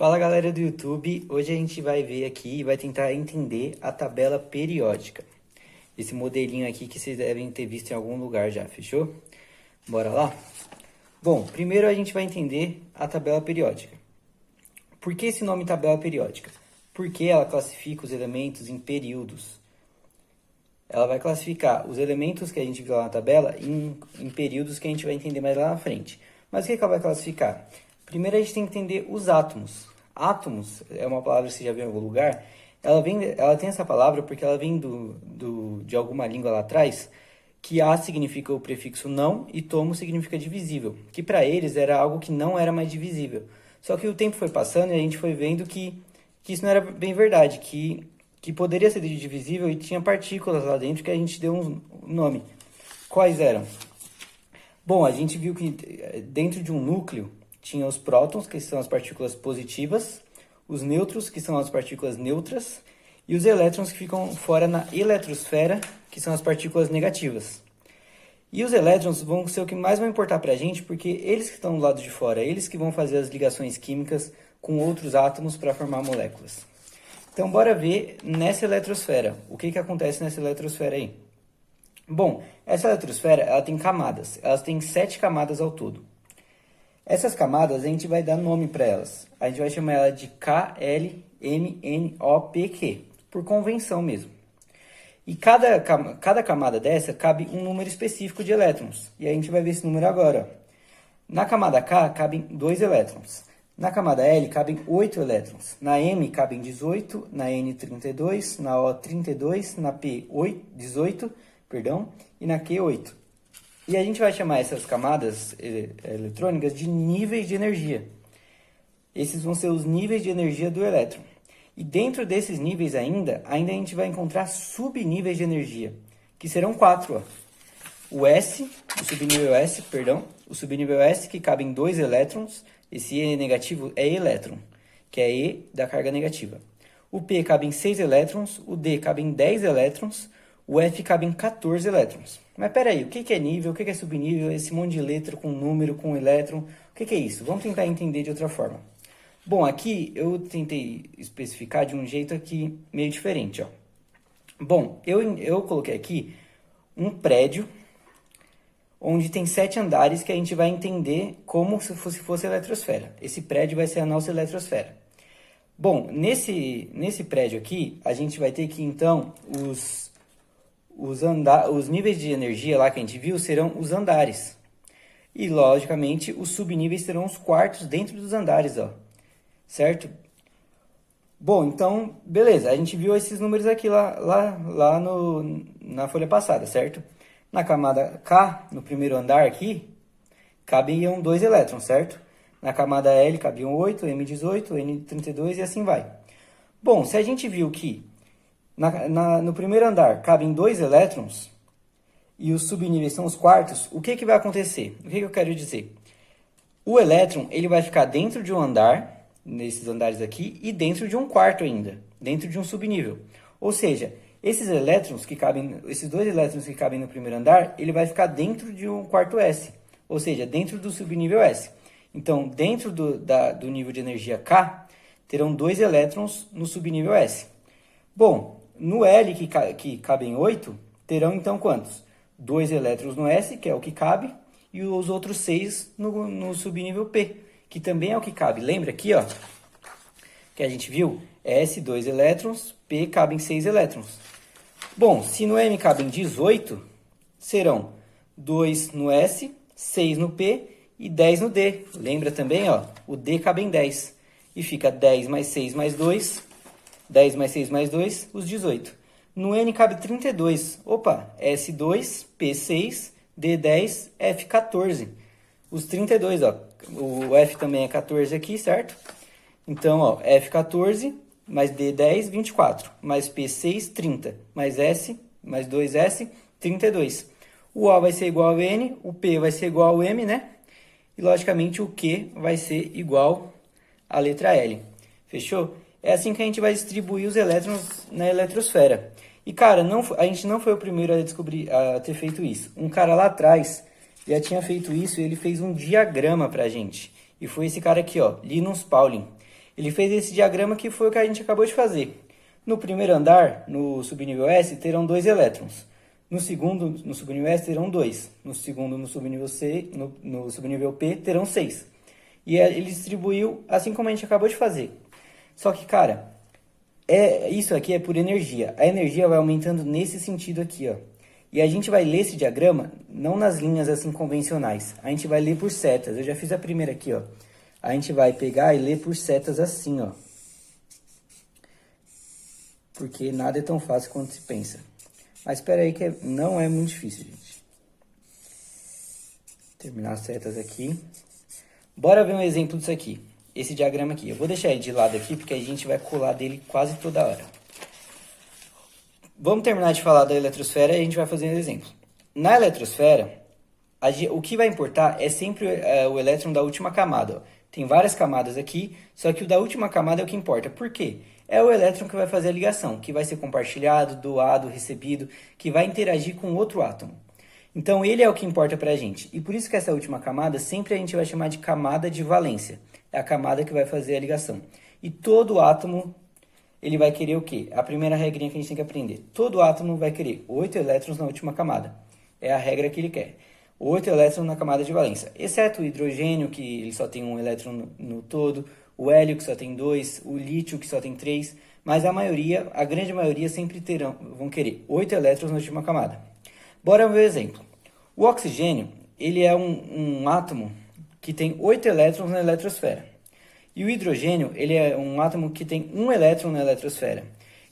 Fala galera do YouTube, hoje a gente vai ver aqui e vai tentar entender a tabela periódica. Esse modelinho aqui que vocês devem ter visto em algum lugar já, fechou? Bora lá? Bom, primeiro a gente vai entender a tabela periódica. Por que esse nome tabela periódica? Porque ela classifica os elementos em períodos. Ela vai classificar os elementos que a gente viu lá na tabela em períodos que a gente vai entender mais lá na frente. Mas o que ela vai classificar? Primeiro a gente tem que entender os átomos. Átomos é uma palavra que você já viu em algum lugar. Ela tem essa palavra porque ela vem de alguma língua lá atrás, que A significa o prefixo não e tomo significa divisível, que para eles era algo que não era mais divisível. Só que o tempo foi passando e a gente foi vendo que isso não era bem verdade, que poderia ser divisível e tinha partículas lá dentro que a gente deu um nome. Quais eram? Bom, a gente viu que dentro de um núcleo tinha os prótons, que são as partículas positivas, os nêutrons, que são as partículas neutras, e os elétrons que ficam fora na eletrosfera, que são as partículas negativas. E os elétrons vão ser o que mais vai importar para a gente, porque eles que estão do lado de fora, eles que vão fazer as ligações químicas com outros átomos para formar moléculas. Então, bora ver nessa eletrosfera. O que acontece nessa eletrosfera aí? Bom, essa eletrosfera ela tem camadas. Elas têm 7 camadas ao todo. Essas camadas a gente vai dar nome para elas. A gente vai chamar ela de K, L, M, N, O, P, Q, por convenção mesmo. E cada camada dessa cabe um número específico de elétrons. E a gente vai ver esse número agora. Na camada K cabem 2 elétrons. Na camada L cabem 8 elétrons. Na M cabem 18, na N 32, na O 32, na P 18, e na Q 8. E a gente vai chamar essas camadas eletrônicas de níveis de energia. Esses vão ser os níveis de energia do elétron. E dentro desses níveis ainda a gente vai encontrar subníveis de energia, que serão 4. Ó. O subnível S que cabe em 2 elétrons, esse E negativo é elétron, que é E da carga negativa. O P cabe em 6 elétrons, o D cabe em 10 elétrons, o F cabe em 14 elétrons. Mas peraí, o que é nível, o que é subnível, esse monte de letra com número, com elétron, o que é isso? Vamos tentar entender de outra forma. Bom, aqui eu tentei especificar de um jeito aqui meio diferente. Ó. Bom, eu coloquei aqui um prédio onde tem 7 andares que a gente vai entender como se fosse a eletrosfera. Esse prédio vai ser a nossa eletrosfera. Bom, nesse prédio aqui, a gente vai ter que, então, os níveis de energia lá que a gente viu serão os andares. E, logicamente, os subníveis serão os quartos dentro dos andares, ó. Certo? Bom, então, beleza. A gente viu esses números aqui na folha passada, certo? Na camada K, no primeiro andar aqui, cabiam 2 elétrons, certo? Na camada L cabiam 8, M18, N32 e assim vai. Bom, se a gente viu que no primeiro andar cabem 2 elétrons e os subníveis são os quartos, o que vai acontecer? O que eu quero dizer? O elétron ele vai ficar dentro de um andar, nesses andares aqui, e dentro de um quarto ainda, dentro de um subnível. Ou seja, esses 2 elétrons que cabem no primeiro andar, ele vai ficar dentro de um quarto S, ou seja, dentro do subnível S. Então, dentro do nível de energia K, terão 2 elétrons no subnível S. Bom, no L, que cabem 8, terão então quantos? 2 elétrons no S, que é o que cabe, e os outros 6 no subnível P, que também é o que cabe. Lembra aqui, ó, que a gente viu? S, 2 elétrons, P cabem 6 elétrons. Bom, se no M cabem 18, serão 2 no S, 6 no P e 10 no D. Lembra também, ó, o D cabe em 10. E fica 10 mais 6 mais 2, 10 mais 6 mais 2, os 18. No N cabe 32. Opa, S2, P6, D10, F14. Os 32, ó. O F também é 14 aqui, certo? Então, ó, F14 mais D10, 24. Mais P6, 30. Mais S, mais 2S, 32. O O vai ser igual ao N, o P vai ser igual ao M, né? E, logicamente, o Q vai ser igual à letra L. Fechou? É assim que a gente vai distribuir os elétrons na eletrosfera. E, cara, a gente não foi o primeiro a ter feito isso. Um cara lá atrás já tinha feito isso e ele fez um diagrama pra gente. E foi esse cara aqui, ó, Linus Pauling. Ele fez esse diagrama que foi o que a gente acabou de fazer. No primeiro andar, no subnível S, terão 2 elétrons. No segundo, no subnível S, terão 2. No segundo, no subnível C, no subnível P, terão 6. E ele distribuiu assim como a gente acabou de fazer. Só que, cara, isso aqui é por energia. A energia vai aumentando nesse sentido aqui, ó. E a gente vai ler esse diagrama não nas linhas assim convencionais. A gente vai ler por setas. Eu já fiz a primeira aqui, ó. A gente vai pegar e ler por setas assim, ó. Porque nada é tão fácil quanto se pensa. Mas espera aí que não é muito difícil, gente. Terminar as setas aqui. Bora ver um exemplo disso aqui. Esse diagrama aqui. Eu vou deixar ele de lado aqui porque a gente vai colar dele quase toda hora. Vamos terminar de falar da eletrosfera e a gente vai fazer um exemplo. Na eletrosfera, o que vai importar é sempre o elétron da última camada. Ó. Tem várias camadas aqui, só que o da última camada é o que importa. Por quê? É o elétron que vai fazer a ligação, que vai ser compartilhado, doado, recebido, que vai interagir com outro átomo. Então, ele é o que importa para a gente. E por isso que essa última camada, sempre a gente vai chamar de camada de valência. É a camada que vai fazer a ligação. E todo átomo, ele vai querer o quê? A primeira regrinha que a gente tem que aprender. Todo átomo vai querer 8 elétrons na última camada. É a regra que ele quer. 8 elétrons na camada de valência. Exceto o hidrogênio, que ele só tem 1 elétron no todo. O hélio, que só tem 2. O lítio, que só tem 3. Mas a grande maioria sempre vão querer 8 elétrons na última camada. Bora ver o exemplo. O oxigênio, ele é um átomo que tem 8 elétrons na eletrosfera. E o hidrogênio, ele é um átomo que tem 1 elétron na eletrosfera.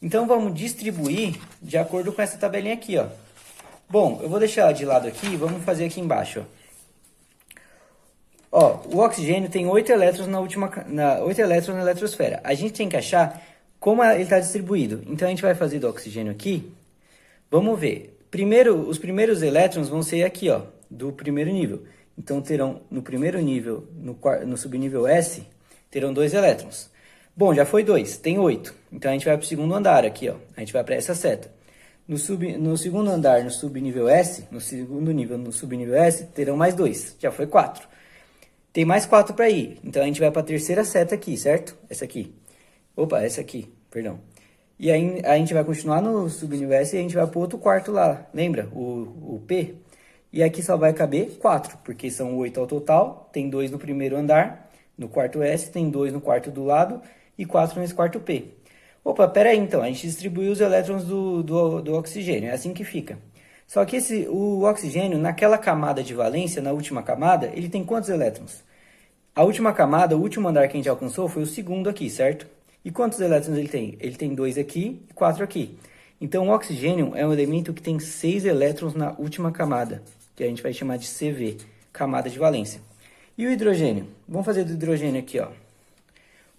Então, vamos distribuir de acordo com essa tabelinha aqui, ó. Bom, eu vou deixar ela de lado aqui e vamos fazer aqui embaixo, ó. O oxigênio tem 8 elétrons 8 elétrons na eletrosfera. A gente tem que achar como ele está distribuído. Então, a gente vai fazer do oxigênio aqui. Vamos ver. Os primeiros elétrons vão ser aqui, ó, do primeiro nível. Então, terão no primeiro nível, no subnível S, terão 2 elétrons. Bom, já foi 2, tem 8. Então, a gente vai para o segundo andar aqui, ó. A gente vai para essa seta. No segundo andar, no subnível S, no segundo nível, no subnível S, terão mais 2. Já foi 4. Tem mais 4 para ir. Então, a gente vai para a terceira seta aqui, certo? Essa aqui. Opa, essa aqui, perdão. E aí, a gente vai continuar no subnível S e a gente vai para o outro quarto lá. Lembra? O P. E aqui só vai caber 4, porque são 8 ao total. Tem 2 no primeiro andar, no quarto S, tem 2 no quarto do lado e 4 nesse quarto P. Opa, pera aí então, a gente distribuiu os elétrons do oxigênio, é assim que fica. Só que o oxigênio, naquela camada de valência, na última camada, ele tem quantos elétrons? A última camada, o último andar que a gente alcançou foi o segundo aqui, certo? E quantos elétrons ele tem? Ele tem 2 aqui e 4 aqui. Então, o oxigênio é um elemento que tem 6 elétrons na última camada, que a gente vai chamar de CV, camada de valência. E o hidrogênio? Vamos fazer do hidrogênio aqui, ó.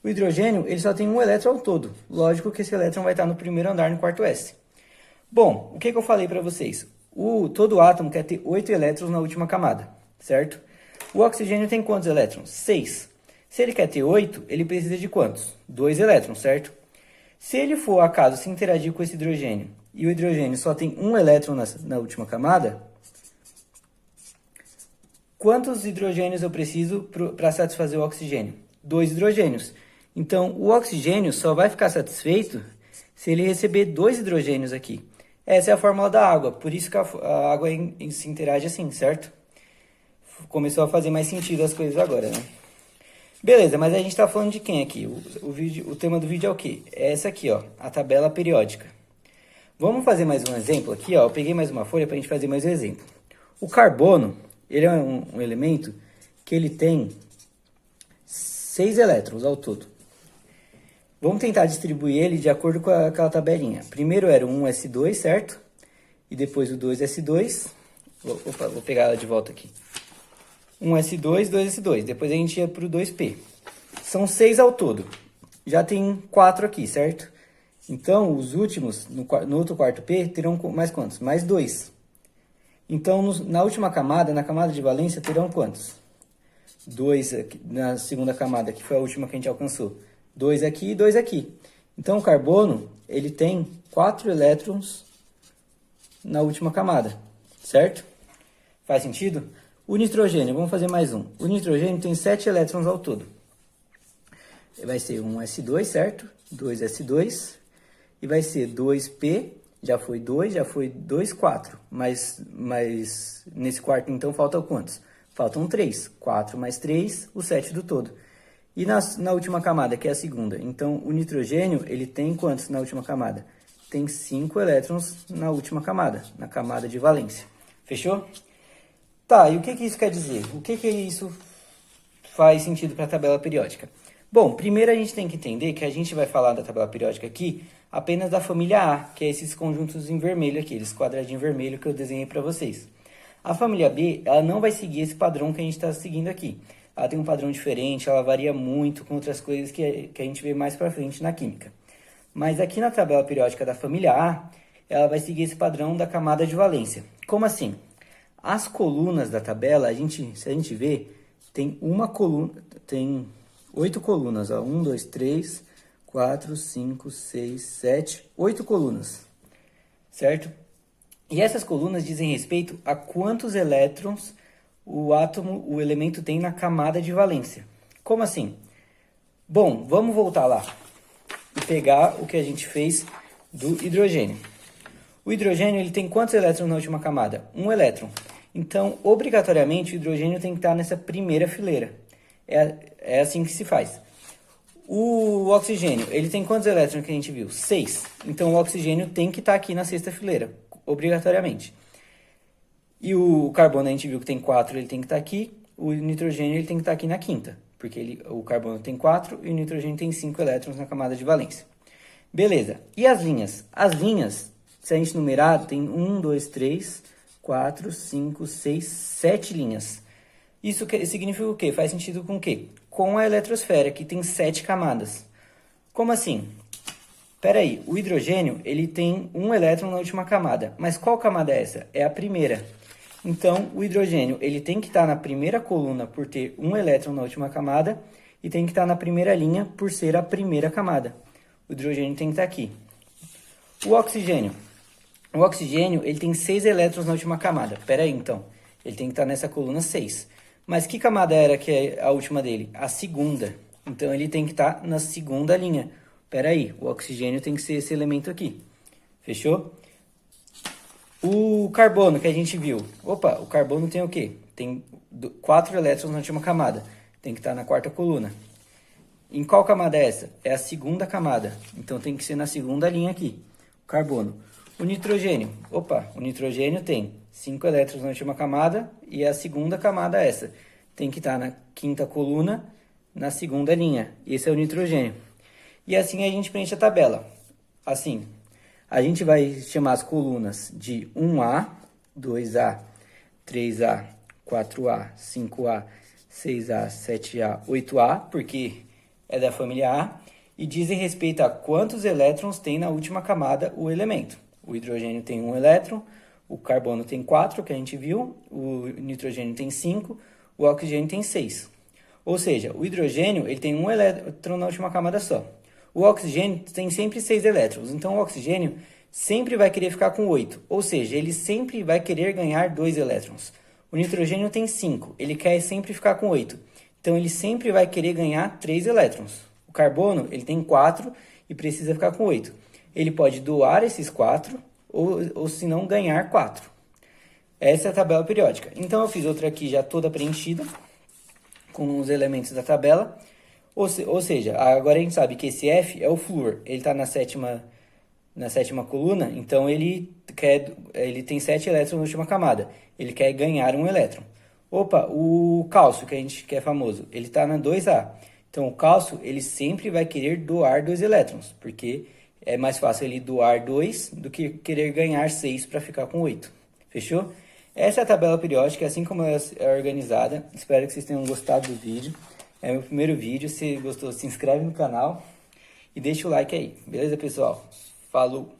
O hidrogênio, ele só tem 1 elétron ao todo. Lógico que esse elétron vai estar no primeiro andar, no quarto S. Bom, o que eu falei para vocês? Todo átomo quer ter 8 elétrons na última camada, certo? O oxigênio tem quantos elétrons? 6. Se ele quer ter 8, ele precisa de quantos? 2 elétrons, certo? Se ele for, acaso, se interagir com esse hidrogênio, e o hidrogênio só tem 1 elétron na última camada, quantos hidrogênios eu preciso para satisfazer o oxigênio? 2 hidrogênios. Então, o oxigênio só vai ficar satisfeito se ele receber 2 hidrogênios aqui. Essa é a fórmula da água, por isso que a água se interage assim, certo? Começou a fazer mais sentido as coisas agora, né? Beleza, mas a gente está falando de quem aqui? O tema do vídeo é o quê? É essa aqui, ó, a tabela periódica. Vamos fazer mais um exemplo aqui, ó. Eu peguei mais uma folha para a gente fazer mais um exemplo. O carbono, ele é um elemento que ele tem 6 elétrons ao todo. Vamos tentar distribuir ele de acordo com aquela tabelinha. Primeiro era o 1s2, certo? E depois o 2s2. Opa, vou pegar ela de volta aqui. 1s2, 2s2. Depois a gente ia para o 2p. São 6 ao todo. Já tem 4 aqui, certo? Então, os últimos, no outro quarto P, terão mais quantos? Mais 2. Então, na última camada, na camada de valência, terão quantos? 2 aqui, na segunda camada, que foi a última que a gente alcançou. 2 aqui e 2 aqui. Então, o carbono, ele tem 4 elétrons na última camada, certo? Faz sentido? O nitrogênio, vamos fazer mais um. O nitrogênio tem 7 elétrons ao todo. vai ser 1s2, certo? 2s2. E vai ser 2p, já foi 2, 4. Mas nesse quarto, então, faltam quantos? Faltam 3. 4 mais 3, o 7 do todo. E na última camada, que é a segunda. Então, o nitrogênio, ele tem quantos na última camada? Tem 5 elétrons na última camada, na camada de valência. Fechou? Tá, e o que isso quer dizer? O que isso faz sentido para a tabela periódica? Bom, primeiro a gente tem que entender que a gente vai falar da tabela periódica aqui apenas da família A, que é esses conjuntos em vermelho aqui, esse quadradinho vermelho que eu desenhei para vocês. A família B, ela não vai seguir esse padrão que a gente está seguindo aqui. Ela tem um padrão diferente, ela varia muito com outras coisas que a gente vê mais para frente na química. Mas aqui na tabela periódica da família A, ela vai seguir esse padrão da camada de valência. Como assim? As colunas da tabela, se a gente ver, tem uma coluna, tem 8 colunas, ó, 1, 2, 3, 4, 5, 6, 7, 8 colunas, certo? E essas colunas dizem respeito a quantos elétrons o elemento tem na camada de valência. Como assim? Bom, vamos voltar lá e pegar o que a gente fez do hidrogênio. O hidrogênio, ele tem quantos elétrons na última camada? 1 elétron. Então, obrigatoriamente, o hidrogênio tem que estar nessa primeira fileira. É assim que se faz. O oxigênio, ele tem quantos elétrons que a gente viu? 6. Então, o oxigênio tem que estar aqui na sexta fileira, obrigatoriamente. E o carbono, a gente viu que tem 4, ele tem que estar aqui. O nitrogênio, ele tem que estar aqui na quinta, porque o carbono tem 4 e o nitrogênio tem 5 elétrons na camada de valência. Beleza. E as linhas? As linhas, se a gente numerar, tem 1, 2, 3, 4, 5, 6, 7 linhas. Isso significa o quê? Faz sentido com o quê? Com a eletrosfera, que tem 7 camadas. Como assim? Espera aí, o hidrogênio, ele tem 1 elétron na última camada. Mas qual camada é essa? É a primeira. Então, o hidrogênio, ele tem que estar na primeira coluna por ter 1 elétron na última camada e tem que estar na primeira linha por ser a primeira camada. O hidrogênio tem que estar aqui. O oxigênio, ele tem 6 elétrons na última camada. Espera aí, então. Ele tem que estar nessa coluna 6. Mas que camada era que é a última dele? A segunda. Então, ele tem que estar na segunda linha. Espera aí, o oxigênio tem que ser esse elemento aqui. Fechou? O carbono que a gente viu. Opa, o carbono tem o quê? Tem 4 elétrons na última camada. Tem que estar na quarta coluna. Em qual camada é essa? É a segunda camada. Então, tem que ser na segunda linha aqui. O carbono. O nitrogênio. Opa, o nitrogênio tem 5 elétrons na última camada e a segunda camada é essa. Tem que estar na quinta coluna, na segunda linha. Esse é o nitrogênio. E assim a gente preenche a tabela. Assim, a gente vai chamar as colunas de 1A, 2A, 3A, 4A, 5A, 6A, 7A, 8A, porque é da família A, e dizem respeito a quantos elétrons tem na última camada o elemento. O hidrogênio tem 1 elétron, o carbono tem 4, que a gente viu, o nitrogênio tem 5, o oxigênio tem 6. Ou seja, o hidrogênio ele tem 1 elétron na última camada só. O oxigênio tem sempre 6 elétrons, então o oxigênio sempre vai querer ficar com 8, ou seja, ele sempre vai querer ganhar 2 elétrons. O nitrogênio tem 5, ele quer sempre ficar com 8, então ele sempre vai querer ganhar 3 elétrons. O carbono ele tem 4 e precisa ficar com 8. Ele pode doar esses 4 ou se não ganhar 4. Essa é a tabela periódica. Então eu fiz outra aqui já toda preenchida com os elementos da tabela. Ou seja, agora a gente sabe que esse F é o flúor. Ele está na sétima coluna, então ele tem 7 elétrons na última camada. Ele quer ganhar 1 elétron. Opa, o cálcio, que é famoso, ele está na 2A. Então o cálcio ele sempre vai querer doar 2 elétrons, porque é mais fácil ele doar 2 do que querer ganhar 6 para ficar com 8. Fechou? Essa é a tabela periódica, assim como ela é organizada. Espero que vocês tenham gostado do vídeo. É meu primeiro vídeo. Se gostou, se inscreve no canal e deixa o like aí. Beleza, pessoal? Falou!